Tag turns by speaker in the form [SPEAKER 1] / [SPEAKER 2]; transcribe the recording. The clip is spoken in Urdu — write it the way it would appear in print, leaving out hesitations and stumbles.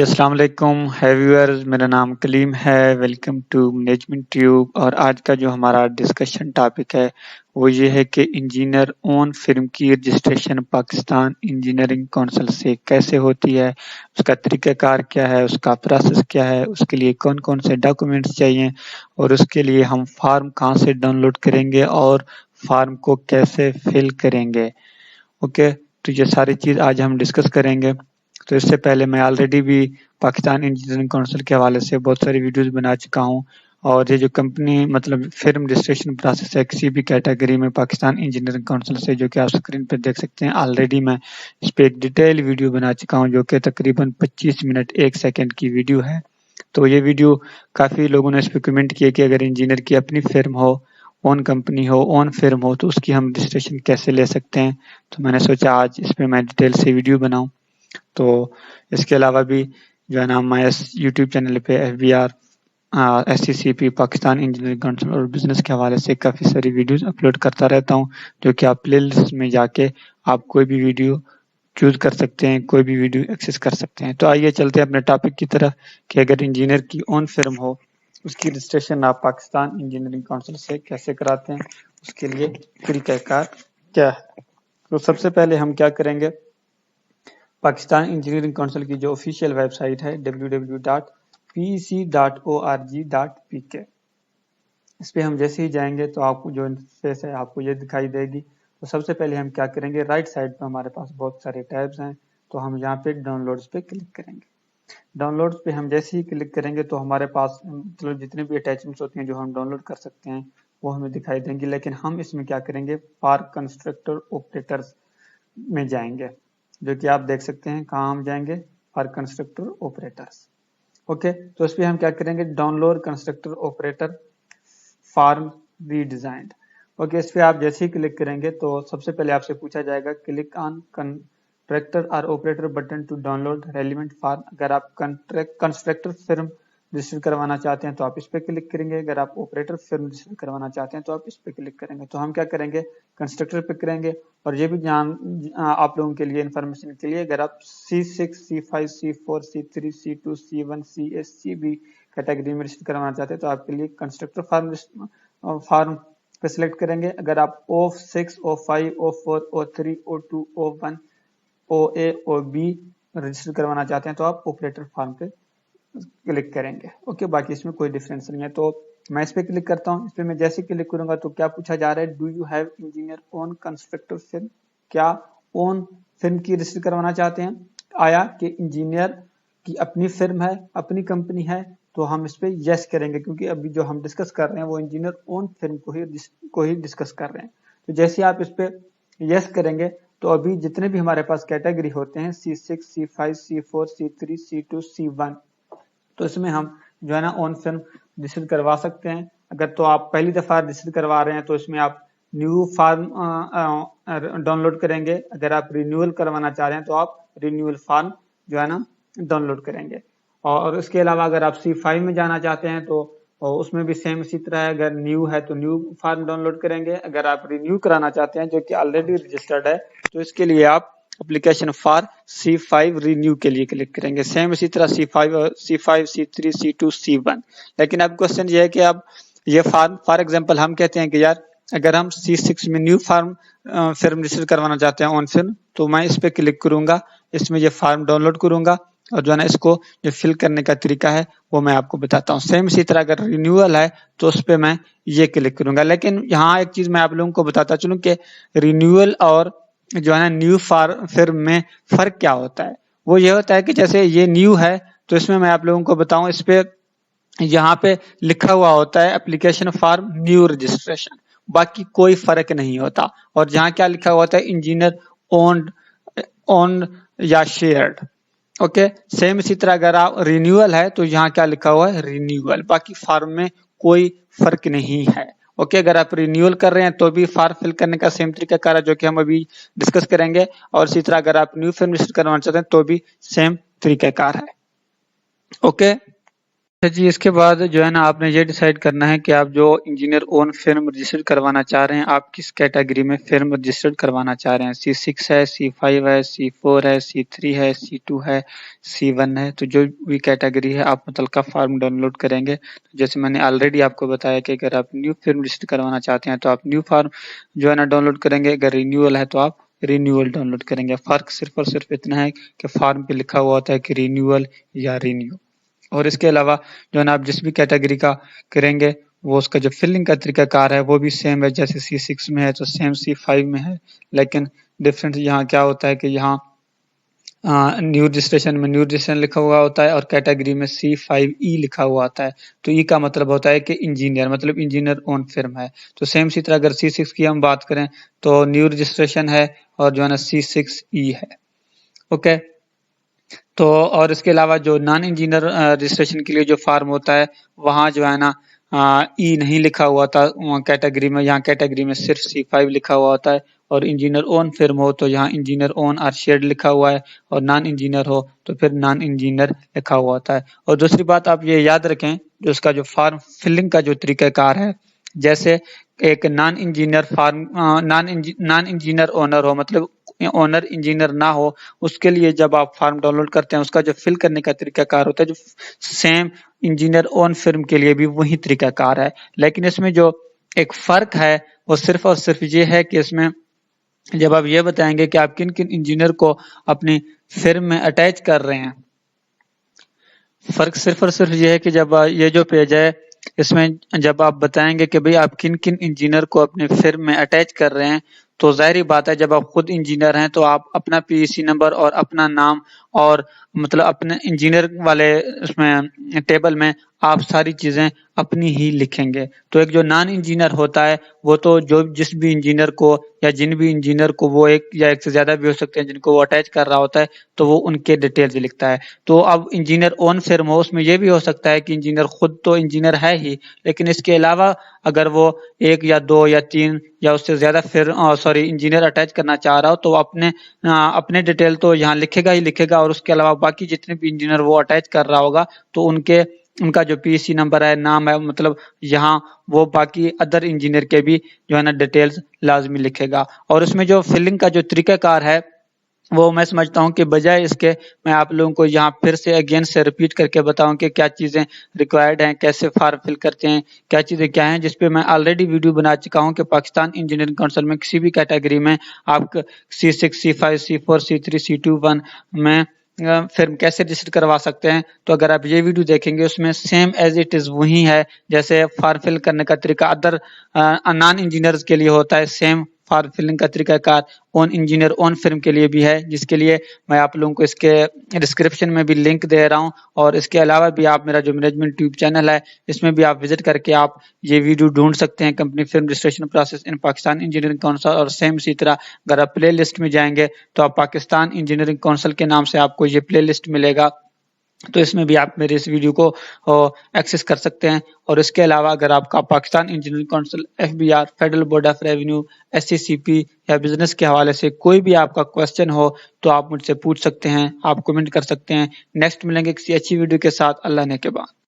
[SPEAKER 1] السلام علیکم ویورز، میرا نام کلیم ہے۔ Welcome to Management Tube. اور آج کا جو ہمارا ڈسکشن ٹاپک ہے وہ یہ ہے کہ انجینئر اون فرم کی رجسٹریشن پاکستان انجینئرنگ کونسل سے کیسے ہوتی ہے، اس کا طریقہ کار کیا ہے، اس کا پروسیس کیا ہے، اس کے لیے کون کون سے ڈاکومنٹس چاہیے، اور اس کے لیے ہم فارم کہاں سے ڈاؤن لوڈ کریں گے اور فارم کو کیسے فل کریں گے۔ اوکے، تو یہ ساری چیز آج ہم ڈسکس کریں گے۔ تو اس سے پہلے میں آلریڈی بھی پاکستان انجینئرنگ کونسل کے حوالے سے بہت ساری ویڈیوز بنا چکا ہوں، اور یہ جو کمپنی مطلب فرم رجسٹریشن پروسیس ہے کسی بھی کیٹیگری میں پاکستان انجینئرنگ کونسل سے، جو کہ آپ اسکرین پہ دیکھ سکتے ہیں، آلریڈی میں اس پہ ایک ڈیٹیل ویڈیو بنا چکا ہوں جو کہ تقریباً 25 منٹ 1 سیکنڈ کی ویڈیو ہے۔ تو یہ ویڈیو کافی لوگوں نے اس پہ کمنٹ کیے کہ اگر انجینئر کی اپنی فرم ہو، اون کمپنی ہو، اون فرم ہو، تو اس کی ہم رجسٹریشن کیسے لے سکتے ہیں۔ تو میں نے سوچا آج اس پہ میں ڈیٹیل سے ویڈیو بناؤں۔ تو اس کے علاوہ بھی جو ہے نا میں اس یوٹیوب چینل پہ FBR SCCP Pakistan engineering council اور بزنس کے حوالے سے کافی ساری ویڈیوز اپلوڈ کرتا رہتا ہوں، جو کہ آپ پلے لسٹ میں جا کے آپ کوئی بھی ویڈیو چوز کر سکتے ہیں، کوئی بھی ویڈیو ایکسس کر سکتے ہیں۔ تو آئیے چلتے ہیں اپنے ٹاپک کی طرف کہ اگر انجینئر کی اون فرم ہو، اس کی رجسٹریشن آپ پاکستان انجینئرنگ کونسل سے کیسے کراتے ہیں، اس کے لیے طریقہ کار کیا ہے۔ تو سب سے پہلے ہم کیا کریں گے، پاکستان انجینئرنگ کونسل کی جو آفیشیل ویب سائٹ ہے www.pec.org.pk، اس پہ ہم جیسے ہی جائیں گے تو آپ کو جو انٹرفیس ہے آپ کو یہ دکھائی دے گی۔ تو سب سے پہلے ہم کیا کریں گے، رائٹ سائڈ پہ ہمارے پاس بہت سارے ٹیبز ہیں، تو ہم یہاں پہ ڈاؤن لوڈز پہ کلک کریں گے۔ ڈاؤن لوڈز پہ ہم جیسے ہی کلک کریں گے تو ہمارے پاس مطلب جتنے بھی اٹیچمنٹس ہوتی ہیں جو ہم ڈاؤن لوڈ کر سکتے ہیں وہ ہمیں دکھائی دیں گی، لیکن ہم اس میں کیا کریں گے، فار کنسٹرکٹر آپریٹرز میں جائیں گے، جو کہ آپ دیکھ سکتے ہیں کہاں ہم جائیں گے، فار کنسٹرکٹر آپریٹرز۔ اوکے، تو اس پہ ہم کیا کریں گے، download constructor operator form redesigned. Okay, اس پہ آپ جیسے ہی کلک کریں گے تو سب سے پہلے آپ سے پوچھا جائے گا کلک آن کنسٹرکٹر اور operator button to download relevant form. اگر آپ کنسٹرکٹر فرم رجسٹر کروانا چاہتے ہیں تو آپ اس پہ کلک کریں گے، اگر آپ آپریٹر فرم رجسٹر کروانا چاہتے ہیں تو آپ اس پہ کلک کریں گے۔ تو ہم کیا کریں گے، کنسٹرکٹر پہ کریں گے۔ اور یہ بھی آپ لوگوں کے لیے انفارمیشن کے لیے، اگر آپ C6 C5 C4 C3 C2 C1 C8 CB category میں رجسٹر کروانا چاہتے ہیں تو آپ کے لیے کنسٹرکٹر فارم پہ سلیکٹ کریں گے۔ اگر آپ O6 O5 O4 O3 O2 O1 OA OB register کروانا چاہتے ہیں تو آپ آپریٹر فارم پہ کلک کریں گے۔ اوکے، باقی اس میں کوئی ڈفرینس نہیں ہے۔ تو میں اس پہ کلک کرتا ہوں۔ اس پہ میں جیسے کلک کروں گا تو کیا پوچھا جا رہا ہے، do you have engineer own constructor firm, کیا اون فرم کی رجسٹر کروانا چاہتے ہیں، آیا کہ انجینئر کی اپنی فرم ہے، اپنی کمپنی ہے، تو ہم اس پہ یس کریں گے، کیونکہ ابھی جو ہم ڈسکس کر رہے ہیں وہ انجینئر اون فرم کو ہی ڈسکس کر رہے ہیں۔ تو جیسے آپ اس پہ یس کریں گے تو ابھی جتنے بھی ہمارے پاس کیٹیگری ہوتے ہیں C6 C5 C4 C3 C2 C1، تو اس میں ہم جو ہے نا اون فرم رجسٹر کروا سکتے ہیں۔ اگر تو آپ پہلی دفعہ رجسٹر کروا رہے ہیں تو اس میں آپ نیو فارم ڈاؤن لوڈ کریں گے، اگر آپ رینیول کروانا چاہ رہے ہیں تو آپ رینیول فارم جو ہے نا ڈاؤن لوڈ کریں گے۔ اور اس کے علاوہ اگر آپ C5 میں جانا چاہتے ہیں تو اس میں بھی سیم اسی طرح ہے، اگر نیو ہے تو نیو فارم ڈاؤن لوڈ کریں گے، اگر آپ رینیو کرانا چاہتے ہیں جو کہ آلریڈی رجسٹرڈ ہے تو اس کے لیے آپ اپلیکیشن فار C5 رینیو کے لیے کلک کریں گے، سیم اسی طرح C5 C3 C2 C1۔ لیکن اب کوشچن یہ ہے کہ اب یہ فارم فار ایگزامپل ہم کہتے ہیں کہ یار اگر ہم C6 میں نیو فرم رجسٹر کروانا چاہتے ہیں اون فرم، تو میں اس پہ کلک کروں گا، اس میں یہ فارم ڈاؤن لوڈ کروں گا، اور جو ہے نا اس کو جو فل کرنے کا طریقہ ہے وہ میں آپ کو بتاتا ہوں۔ سیم اسی طرح اگر رینیول ہے تو اس پہ میں یہ کلک کروں گا۔ لیکن یہاں ایک چیز میں آپ لوگوں کو بتاتا چلوں کہ رینیول اور جو ہے نا نیو فرم میں فرق کیا ہوتا ہے۔ وہ یہ ہوتا ہے کہ جیسے یہ نیو ہے تو اس میں آپ لوگوں کو بتاؤں، اس پہ یہاں پہ لکھا ہوا ہوتا ہے اپلیکیشن فارم نیو رجسٹریشن، باقی کوئی فرق نہیں ہوتا۔ اور جہاں کیا لکھا ہوا ہوتا ہے، انجینئر اونڈ یا شیئرڈ۔ اوکے، سیم اسی طرح اگر آپ رینیول ہے تو یہاں کیا لکھا ہوا ہے، رینیول، باقی فارم میں کوئی فرق نہیں ہے۔ اوکے، اگر آپ رینیول کر رہے ہیں تو بھی فارم فل کرنے کا سیم طریقہ کار ہے جو کہ ہم ابھی ڈسکس کریں گے، اور اسی طرح اگر آپ نیو فرم رجسٹر کروانا چاہتے ہیں تو بھی سیم طریقہ کار ہے۔ اوکے۔ اچھا جی، اس کے بعد جو ہے نا آپ نے یہ ڈیسائیڈ کرنا ہے کہ آپ جو انجینئر اون فرم رجسٹرڈ کروانا چاہ رہے ہیں، آپ کس کیٹیگری میں فرم رجسٹرڈ کروانا چاہ رہے ہیں، C6 ہے، C5 ہے، C4 ہے، C3 ہے، C2 ہے، C1 ہے۔ تو جو بھی کیٹیگری ہے آپ متعلقہ فارم ڈاؤن لوڈ کریں گے۔ جیسے میں نے آلریڈی آپ کو بتایا کہ اگر آپ نیو فرم رجسٹر کروانا چاہتے ہیں تو آپ نیو فارم جو ہے نا ڈاؤن لوڈ کریں گے، اگر رینیول ہے تو آپ رینیول ڈاؤن لوڈ کریں گے۔ فرق صرف اور صرف اتنا ہے کہ فارم پہ لکھا ہوا ہوتا ہے کہ رینیول یا رینیو۔ اور اس کے علاوہ جو ہے نا آپ جس بھی کیٹیگری کا کریں گے وہ اس کا جو فلنگ کا طریقہ کار ہے وہ بھی سیم ہے، جیسے C6 میں ہے تو سیم C5 میں ہے، لیکن ڈفرینس یہاں کیا ہوتا ہے کہ یہاں نیو رجسٹریشن میں نیو رجسٹریشن لکھا ہوا ہوتا ہے اور کیٹیگری میں C5E لکھا ہوا آتا ہے۔ تو ای کا مطلب ہوتا ہے کہ انجینئر، مطلب انجینئر اون فرم ہے۔ تو سیم اسی طرح اگر C6 کی ہم بات کریں تو نیو رجسٹریشن ہے اور جو ہے نا C6E ہے۔ اوکے، تو اور اس کے علاوہ جو نان انجینئر رجسٹریشن کے لیے جو فارم ہوتا ہے وہاں جو ہے نا ای نہیں لکھا ہوا تھا کیٹیگری میں، یہاں کیٹیگری میں صرف C5 لکھا ہوا ہوتا ہے۔ اور انجینئر اون فرم ہو تو یہاں انجینئر اون آر شیئرڈ لکھا ہوا ہے، اور نان انجینئر ہو تو پھر نان انجینئر لکھا ہوا ہوتا ہے۔ اور دوسری بات آپ یہ یاد رکھیں، جو اس کا جو فارم فلنگ کا جو طریقہ کار ہے، جیسے ایک non engineer firm non engineer owner ہو، مطلب اونر انجینئر نہ ہو، اس کے لیے جب آپ فارم ڈاؤن لوڈ کرتے ہیں اس کا جو فل کرنے کا طریقہ کار ہوتا ہے جو سیم انجینئر اون فرم کے لیے بھی وہی طریقہ کار ہے، لیکن اس میں جو ایک فرق ہے وہ صرف اور صرف یہ ہے کہ اس میں جب آپ یہ بتائیں گے کہ آپ کن کن انجینئر کو اپنی فرم میں اٹیچ کر رہے ہیں، فرق صرف اور صرف یہ ہے کہ جب یہ جو پیج ہے اس میں جب آپ بتائیں گے کہ بھئی آپ کن کن انجینئر کو اپنے فرم میں اٹیچ کر رہے ہیں، تو ظاہری بات ہے جب آپ خود انجینئر ہیں تو آپ اپنا PEC نمبر اور اپنا نام اور مطلب اپنے انجینئر والے اس میں ٹیبل میں آپ ساری چیزیں اپنی ہی لکھیں گے۔ تو ایک جو نان انجینئر ہوتا ہے وہ تو جس بھی انجینئر کو یا جن بھی انجینئر کو وہ ایک یا ایک سے زیادہ بھی ہو سکتے ہیں جن کو وہ اٹیچ کر رہا ہوتا ہے تو وہ ان کے ڈیٹیلز لکھتا ہے۔ تو اب انجینئر اون فرم ہو اس میں یہ بھی ہو سکتا ہے کہ انجینئر خود تو انجینئر ہے ہی، لیکن اس کے علاوہ اگر وہ ایک یا دو یا تین یا اس سے زیادہ انجینئر اٹیچ کرنا چاہ رہا ہو تو اپنے ڈیٹیل تو یہاں لکھے گا اور اس کے علاوہ باقی جتنے بھی انجینئر وہ اٹیچ کر رہا ہوگا تو ان کا جو PEC نمبر ہے، نام ہے، مطلب یہاں وہ باقی ادر انجینئر کے بھی جو ہے نا ڈیٹیلز لازمی لکھے گا۔ اور اس میں جو فلنگ کا جو طریقہ کار ہے وہ میں سمجھتا ہوں کہ بجائے اس کے میں آپ لوگوں کو یہاں پھر سے اگین سے ریپیٹ کر کے بتاؤں کہ کیا چیزیں ریکوائرڈ ہیں، کیسے فارم فل کرتے ہیں، کیا چیزیں کیا ہیں، جس پہ میں آلریڈی ویڈیو بنا چکا ہوں کہ پاکستان انجینئرنگ کونسل میں کسی بھی کیٹیگری میں آپ C6 C5 C4 C3 C2 1 میں فرم کیسے رجسٹر کروا سکتے ہیں۔ تو اگر آپ یہ ویڈیو دیکھیں گے اس میں سیم ایز اٹ از وہی ہے جیسے فارم فل کرنے کا طریقہ ادر نان انجینئرز کے لیے ہوتا ہے، سیم فارم فلنگ کا طریقہ کار اون انجینئر اون فرم کے لیے بھی ہے، جس کے لیے میں آپ لوگوں کو اس کے ڈسکرپشن میں بھی لنک دے رہا ہوں، اور اس کے علاوہ بھی آپ میرا جو مینجمنٹ ٹیوب چینل ہے اس میں بھی آپ وزٹ کر کے آپ یہ ویڈیو ڈھونڈ سکتے ہیں، company firm registration process in Pakistan engineering council. اور سیم اسی طرح اگر آپ پلے لسٹ میں جائیں گے تو آپ پاکستان انجینئرنگ کونسل کے نام سے آپ کو یہ پلے لسٹ ملے گا، تو اس میں بھی آپ میرے اس ویڈیو کو ایکسس کر سکتے ہیں۔ اور اس کے علاوہ اگر آپ کا Pakistan engineering council FBR federal board of revenue SCCP یا بزنس کے حوالے سے کوئی بھی آپ کا کوسچن ہو تو آپ مجھ سے پوچھ سکتے ہیں، آپ کمنٹ کر سکتے ہیں۔ نیکسٹ ملیں گے کسی اچھی ویڈیو کے ساتھ، اللہ نے کے بعد۔